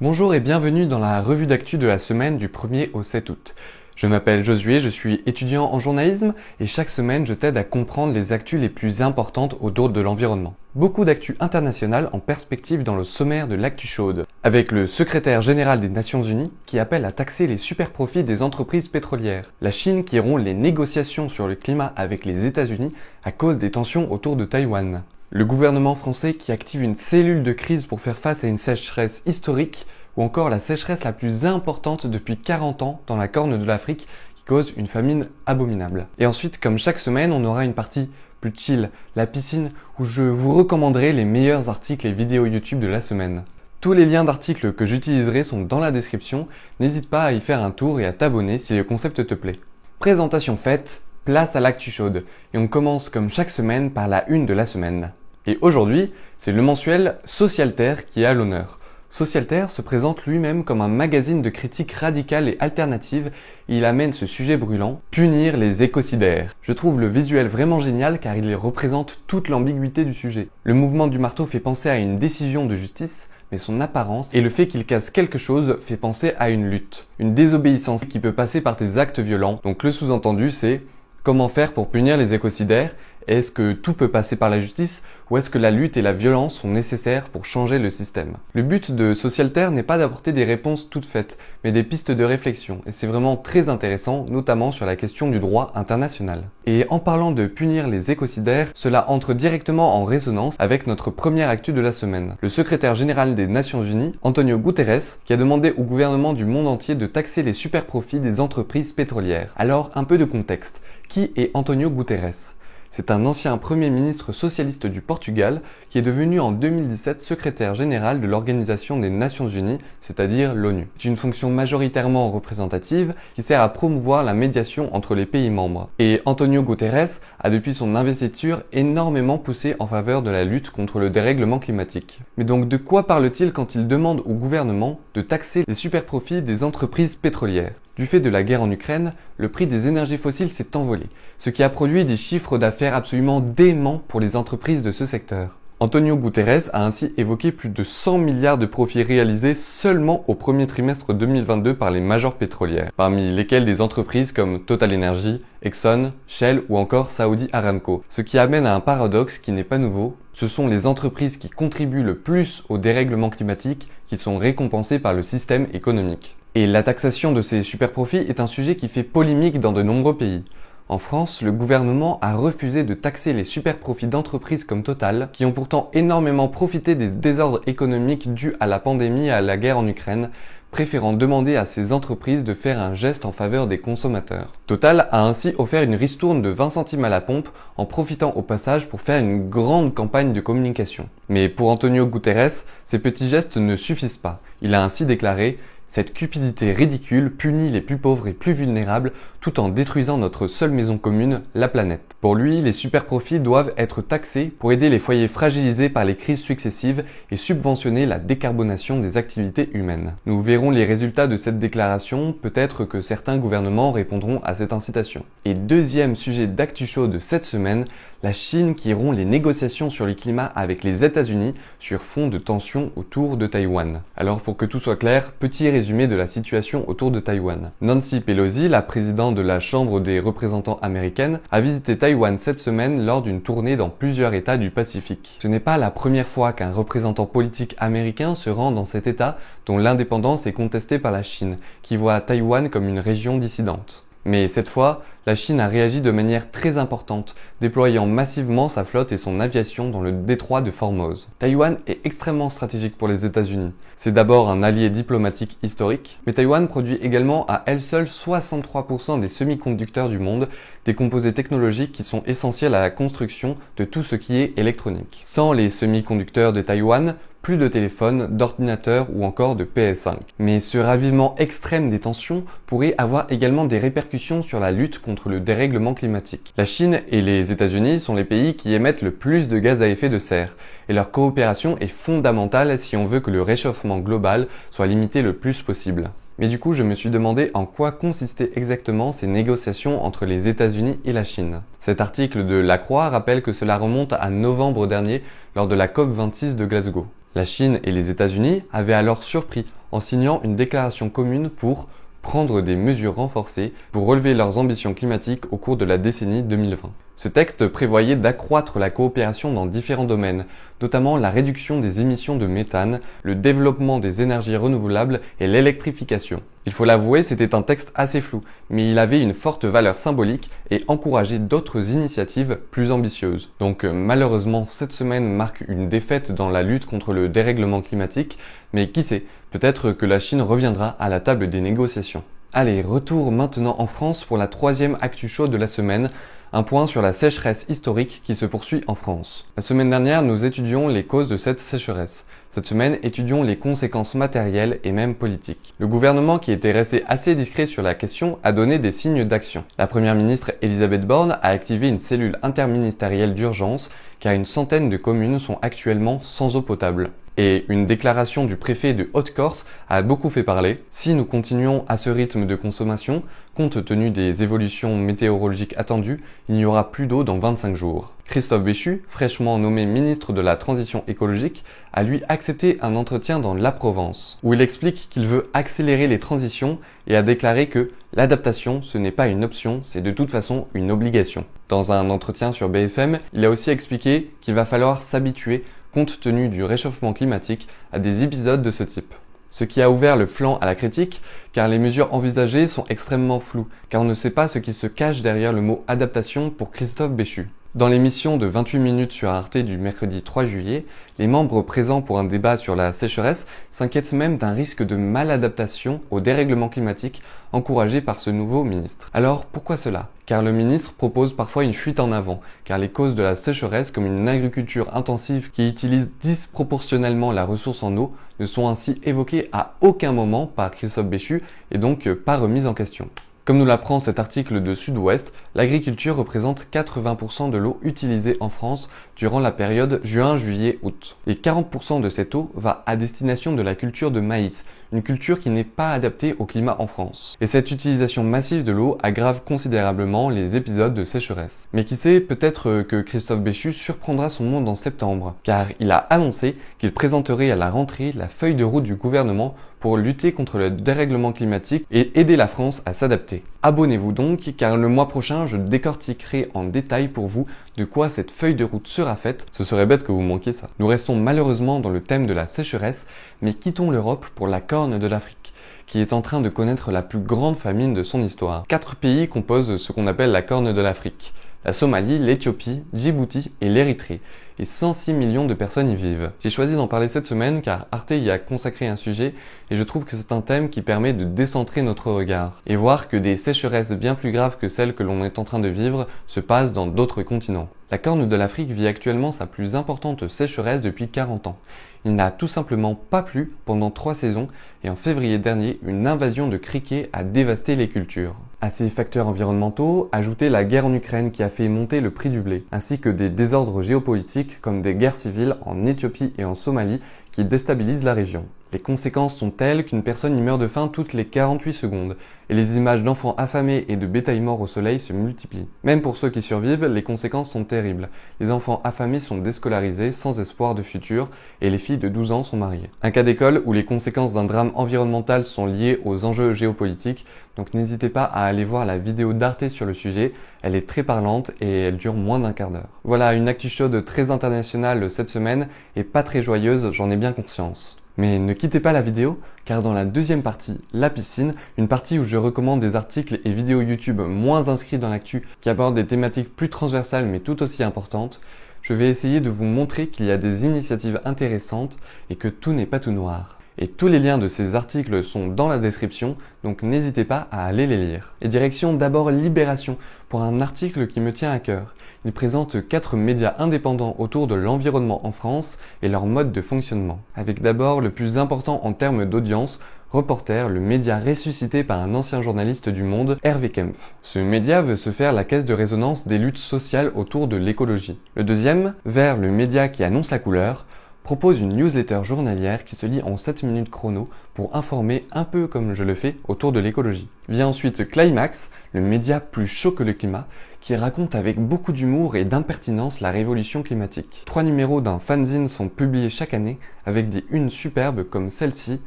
Bonjour et bienvenue dans la revue d'actu de la semaine du 1er au 7 août. Je m'appelle Josué, je suis étudiant en journalisme et chaque semaine je t'aide à comprendre les actus les plus importantes autour de l'environnement. Beaucoup d'actus internationales en perspective dans le sommaire de l'actu chaude, avec le secrétaire général des Nations Unies qui appelle à taxer les superprofits des entreprises pétrolières, la Chine qui rompt les négociations sur le climat avec les États-Unis à cause des tensions autour de Taïwan. Le gouvernement français qui active une cellule de crise pour faire face à une sécheresse historique, ou encore la sécheresse la plus importante depuis 40 ans dans la Corne de l'Afrique qui cause une famine abominable. Et ensuite, comme chaque semaine, on aura une partie plus chill, la piscine, où je vous recommanderai les meilleurs articles et vidéos YouTube de la semaine. Tous les liens d'articles que j'utiliserai sont dans la description, n'hésite pas à y faire un tour et à t'abonner si le concept te plaît. Présentation faite, place à l'actu chaude, et on commence comme chaque semaine par la une de la semaine. Et aujourd'hui, c'est le mensuel Socialterre qui est à l'honneur. Socialterre se présente lui-même comme un magazine de critique radicale et alternative et il amène ce sujet brûlant, punir les écocidaires. Je trouve le visuel vraiment génial car il représente toute l'ambiguïté du sujet. Le mouvement du marteau fait penser à une décision de justice, mais son apparence et le fait qu'il casse quelque chose fait penser à une lutte. Une désobéissance qui peut passer par des actes violents. Donc le sous-entendu c'est comment faire pour punir les écocidaires? Est-ce que tout peut passer par la justice ou est-ce que la lutte et la violence sont nécessaires pour changer le système? Le but de Socialterre n'est pas d'apporter des réponses toutes faites, mais des pistes de réflexion. Et c'est vraiment très intéressant, notamment sur la question du droit international. Et en parlant de punir les écocidaires, cela entre directement en résonance avec notre première actu de la semaine. Le secrétaire général des Nations Unies, Antonio Guterres, qui a demandé au gouvernement du monde entier de taxer les superprofits des entreprises pétrolières. Alors, un peu de contexte. Qui est Antonio Guterres? C'est un ancien Premier ministre socialiste du Portugal qui est devenu en 2017 secrétaire général de l'Organisation des Nations Unies, c'est-à-dire l'ONU. C'est une fonction majoritairement représentative qui sert à promouvoir la médiation entre les pays membres. Et Antonio Guterres a depuis son investiture énormément poussé en faveur de la lutte contre le dérèglement climatique. Mais donc de quoi parle-t-il quand il demande au gouvernement de taxer les superprofits des entreprises pétrolières? Du fait de la guerre en Ukraine, le prix des énergies fossiles s'est envolé, ce qui a produit des chiffres d'affaires absolument déments pour les entreprises de ce secteur. Antonio Guterres a ainsi évoqué plus de 100 milliards de profits réalisés seulement au premier trimestre 2022 par les majors pétrolières, parmi lesquelles des entreprises comme Total Energy, Exxon, Shell ou encore Saudi Aramco. Ce qui amène à un paradoxe qui n'est pas nouveau, ce sont les entreprises qui contribuent le plus au dérèglement climatique qui sont récompensées par le système économique. Et la taxation de ces superprofits est un sujet qui fait polémique dans de nombreux pays. En France, le gouvernement a refusé de taxer les superprofits d'entreprises comme Total, qui ont pourtant énormément profité des désordres économiques dus à la pandémie et à la guerre en Ukraine, préférant demander à ces entreprises de faire un geste en faveur des consommateurs. Total a ainsi offert une ristourne de 20 centimes à la pompe en profitant au passage pour faire une grande campagne de communication. Mais pour Antonio Guterres, ces petits gestes ne suffisent pas. Il a ainsi déclaré « Cette cupidité ridicule punit les plus pauvres et plus vulnérables tout en détruisant notre seule maison commune, la planète. » Pour lui, les superprofits doivent être taxés pour aider les foyers fragilisés par les crises successives et subventionner la décarbonation des activités humaines. Nous verrons les résultats de cette déclaration, peut-être que certains gouvernements répondront à cette incitation. Et deuxième sujet d'actu chaud de cette semaine, la Chine qui rompt les négociations sur le climat avec les États-Unis sur fond de tensions autour de Taïwan. Alors pour que tout soit clair, petit résumé de la situation autour de Taïwan. Nancy Pelosi, la présidente de la Chambre des représentants américaine, a visité Taïwan cette semaine lors d'une tournée dans plusieurs États du Pacifique. Ce n'est pas la première fois qu'un représentant politique américain se rend dans cet État dont l'indépendance est contestée par la Chine, qui voit Taïwan comme une région dissidente. Mais cette fois, la Chine a réagi de manière très importante, déployant massivement sa flotte et son aviation dans le détroit de Formose. Taïwan est extrêmement stratégique pour les États-Unis. C'est d'abord un allié diplomatique historique, mais Taïwan produit également à elle seule 63% des semi-conducteurs du monde, des composés technologiques qui sont essentiels à la construction de tout ce qui est électronique. Sans les semi-conducteurs de Taïwan, plus de téléphones, d'ordinateurs ou encore de PS5. Mais ce ravivement extrême des tensions pourrait avoir également des répercussions sur la lutte contre le dérèglement climatique. La Chine et les États-Unis sont les pays qui émettent le plus de gaz à effet de serre, et leur coopération est fondamentale si on veut que le réchauffement global soit limité le plus possible. Mais du coup, je me suis demandé en quoi consistaient exactement ces négociations entre les États-Unis et la Chine. Cet article de La Croix rappelle que cela remonte à novembre dernier lors de la COP26 de Glasgow. La Chine et les États-Unis avaient alors surpris en signant une déclaration commune pour prendre des mesures renforcées pour relever leurs ambitions climatiques au cours de la décennie 2020. Ce texte prévoyait d'accroître la coopération dans différents domaines, notamment la réduction des émissions de méthane, le développement des énergies renouvelables et l'électrification. Il faut l'avouer, c'était un texte assez flou, mais il avait une forte valeur symbolique et encourageait d'autres initiatives plus ambitieuses. Donc malheureusement, cette semaine marque une défaite dans la lutte contre le dérèglement climatique, mais qui sait, peut-être que la Chine reviendra à la table des négociations. Allez, retour maintenant en France pour la troisième actu chaude de la semaine. Un point sur la sécheresse historique qui se poursuit en France. La semaine dernière, nous étudions les causes de cette sécheresse. Cette semaine, étudions les conséquences matérielles et même politiques. Le gouvernement, qui était resté assez discret sur la question, a donné des signes d'action. La première ministre Elisabeth Borne a activé une cellule interministérielle d'urgence car une centaine de communes sont actuellement sans eau potable. Et une déclaration du préfet de Haute-Corse a beaucoup fait parler. Si nous continuons à ce rythme de consommation, compte tenu des évolutions météorologiques attendues, il n'y aura plus d'eau dans 25 jours. Christophe Béchu, fraîchement nommé ministre de la Transition écologique, a lui accepté un entretien dans La Provence, où il explique qu'il veut accélérer les transitions et a déclaré que l'adaptation, ce n'est pas une option, c'est de toute façon une obligation. Dans un entretien sur BFM, il a aussi expliqué qu'il va falloir s'habituer, compte tenu du réchauffement climatique, à des épisodes de ce type. Ce qui a ouvert le flanc à la critique, car les mesures envisagées sont extrêmement floues, car on ne sait pas ce qui se cache derrière le mot adaptation pour Christophe Béchu. Dans l'émission de 28 minutes sur Arte du mercredi 3 juillet, les membres présents pour un débat sur la sécheresse s'inquiètent même d'un risque de maladaptation au dérèglement climatique encouragé par ce nouveau ministre. Alors pourquoi cela ? Car le ministre propose parfois une fuite en avant, car les causes de la sécheresse, comme une agriculture intensive qui utilise disproportionnellement la ressource en eau, ne sont ainsi évoquées à aucun moment par Christophe Béchu et donc pas remises en question. Comme nous l'apprend cet article de Sud-Ouest, l'agriculture représente 80% de l'eau utilisée en France durant la période juin, juillet, août. Et 40% de cette eau va à destination de la culture de maïs, une culture qui n'est pas adaptée au climat en France. Et cette utilisation massive de l'eau aggrave considérablement les épisodes de sécheresse. Mais qui sait, peut-être que Christophe Béchu surprendra son monde en septembre, car il a annoncé qu'il présenterait à la rentrée la feuille de route du gouvernement pour lutter contre le dérèglement climatique et aider la France à s'adapter. Abonnez-vous donc, car le mois prochain, je décortiquerai en détail pour vous de quoi cette feuille de route sera faite. Ce serait bête que vous manquiez ça. Nous restons malheureusement dans le thème de la sécheresse, mais quittons l'Europe pour la Corne de l'Afrique, qui est en train de connaître la plus grande famine de son histoire. 4 pays composent ce qu'on appelle la Corne de l'Afrique. La Somalie, l'Éthiopie, Djibouti et l'Érythrée. Et 106 millions de personnes y vivent. J'ai choisi d'en parler cette semaine car Arte y a consacré un sujet et je trouve que c'est un thème qui permet de décentrer notre regard et voir que des sécheresses bien plus graves que celles que l'on est en train de vivre se passent dans d'autres continents. La Corne de l'Afrique vit actuellement sa plus importante sécheresse depuis 40 ans. Il n'a tout simplement pas plu pendant 3 saisons et en février dernier, une invasion de criquets a dévasté les cultures. À ces facteurs environnementaux, ajoutez la guerre en Ukraine qui a fait monter le prix du blé, ainsi que des désordres géopolitiques comme des guerres civiles en Éthiopie et en Somalie qui déstabilisent la région. Les conséquences sont telles qu'une personne y meurt de faim toutes les 48 secondes, et les images d'enfants affamés et de bétail mort au soleil se multiplient. Même pour ceux qui survivent, les conséquences sont terribles. Les enfants affamés sont déscolarisés, sans espoir de futur, et les filles de 12 ans sont mariées. Un cas d'école où les conséquences d'un drame environnemental sont liées aux enjeux géopolitiques, donc n'hésitez pas à aller voir la vidéo d'Arte sur le sujet, elle est très parlante et elle dure moins d'1 quart d'heure. Voilà, une actu chaude très internationale cette semaine, et pas très joyeuse, j'en ai bien conscience. Mais ne quittez pas la vidéo, car dans la deuxième partie, la piscine, une partie où je recommande des articles et vidéos YouTube moins inscrits dans l'actu qui abordent des thématiques plus transversales mais tout aussi importantes, je vais essayer de vous montrer qu'il y a des initiatives intéressantes et que tout n'est pas tout noir. Et tous les liens de ces articles sont dans la description, donc n'hésitez pas à aller les lire. Et direction d'abord Libération, pour un article qui me tient à cœur. Il présente 4 médias indépendants autour de l'environnement en France et leur mode de fonctionnement. Avec d'abord le plus important en termes d'audience, Reporter, le média ressuscité par un ancien journaliste du Monde, Hervé Kempf. Ce média veut se faire la caisse de résonance des luttes sociales autour de l'écologie. Le deuxième, Vert, le média qui annonce la couleur, propose une newsletter journalière qui se lit en 7 minutes chrono pour informer un peu comme je le fais autour de l'écologie. Vient ensuite Climax, le média plus chaud que le climat, qui raconte avec beaucoup d'humour et d'impertinence la révolution climatique. 3 numéros d'un fanzine sont publiés chaque année avec des unes superbes comme celle-ci,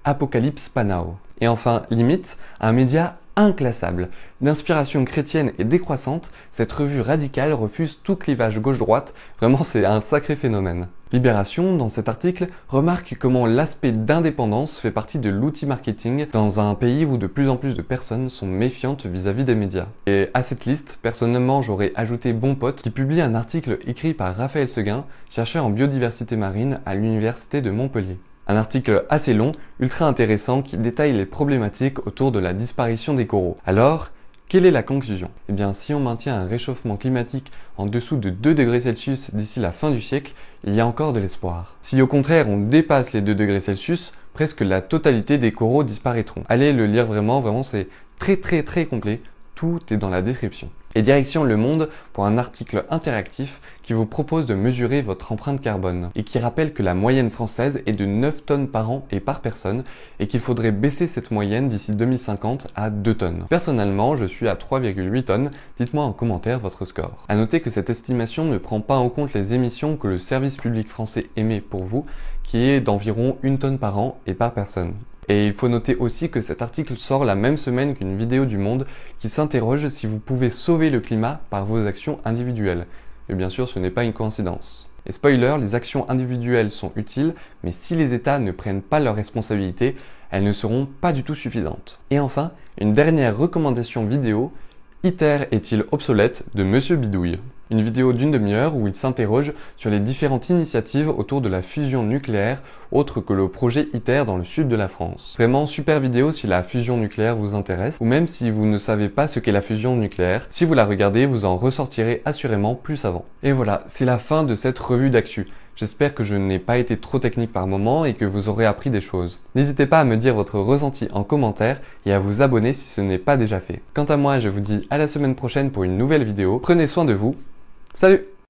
Apocalypse Panao. Et enfin, Limite, un média inclassable. D'inspiration chrétienne et décroissante, cette revue radicale refuse tout clivage gauche-droite, vraiment c'est un sacré phénomène. Libération, dans cet article, remarque comment l'aspect d'indépendance fait partie de l'outil marketing dans un pays où de plus en plus de personnes sont méfiantes vis-à-vis des médias. Et à cette liste, personnellement, j'aurais ajouté Bon Pote, qui publie un article écrit par Raphaël Seguin, chercheur en biodiversité marine à l'université de Montpellier. Un article assez long, ultra intéressant, qui détaille les problématiques autour de la disparition des coraux. Alors, quelle est la conclusion? Eh bien, si on maintient un réchauffement climatique en dessous de 2 degrés Celsius d'ici la fin du siècle, il y a encore de l'espoir. Si au contraire on dépasse les 2 degrés Celsius, presque la totalité des coraux disparaîtront. Allez le lire vraiment c'est très complet. Tout est dans la description. Et direction Le Monde pour un article interactif qui vous propose de mesurer votre empreinte carbone et qui rappelle que la moyenne française est de 9 tonnes par an et par personne et qu'il faudrait baisser cette moyenne d'ici 2050 à 2 tonnes. Personnellement, je suis à 3,8 tonnes. Dites-moi en commentaire votre score. À noter que cette estimation ne prend pas en compte les émissions que le service public français émet pour vous, qui est d'environ 1 tonne par an et par personne. Et il faut noter aussi que cet article sort la même semaine qu'une vidéo du Monde qui s'interroge si vous pouvez sauver le climat par vos actions individuelles. Et bien sûr, ce n'est pas une coïncidence. Et spoiler, les actions individuelles sont utiles, mais si les États ne prennent pas leurs responsabilités, elles ne seront pas du tout suffisantes. Et enfin, une dernière recommandation vidéo, ITER est-il obsolète de Monsieur Bidouille. Une vidéo d'une demi-heure où il s'interroge sur les différentes initiatives autour de la fusion nucléaire autre que le projet ITER dans le sud de la France. Vraiment super vidéo si la fusion nucléaire vous intéresse ou même si vous ne savez pas ce qu'est la fusion nucléaire. Si vous la regardez, vous en ressortirez assurément plus savant. Et voilà, c'est la fin de cette revue d'actu. J'espère que je n'ai pas été trop technique par moment et que vous aurez appris des choses. N'hésitez pas à me dire votre ressenti en commentaire et à vous abonner si ce n'est pas déjà fait. Quant à moi, je vous dis à la semaine prochaine pour une nouvelle vidéo. Prenez soin de vous. Salut!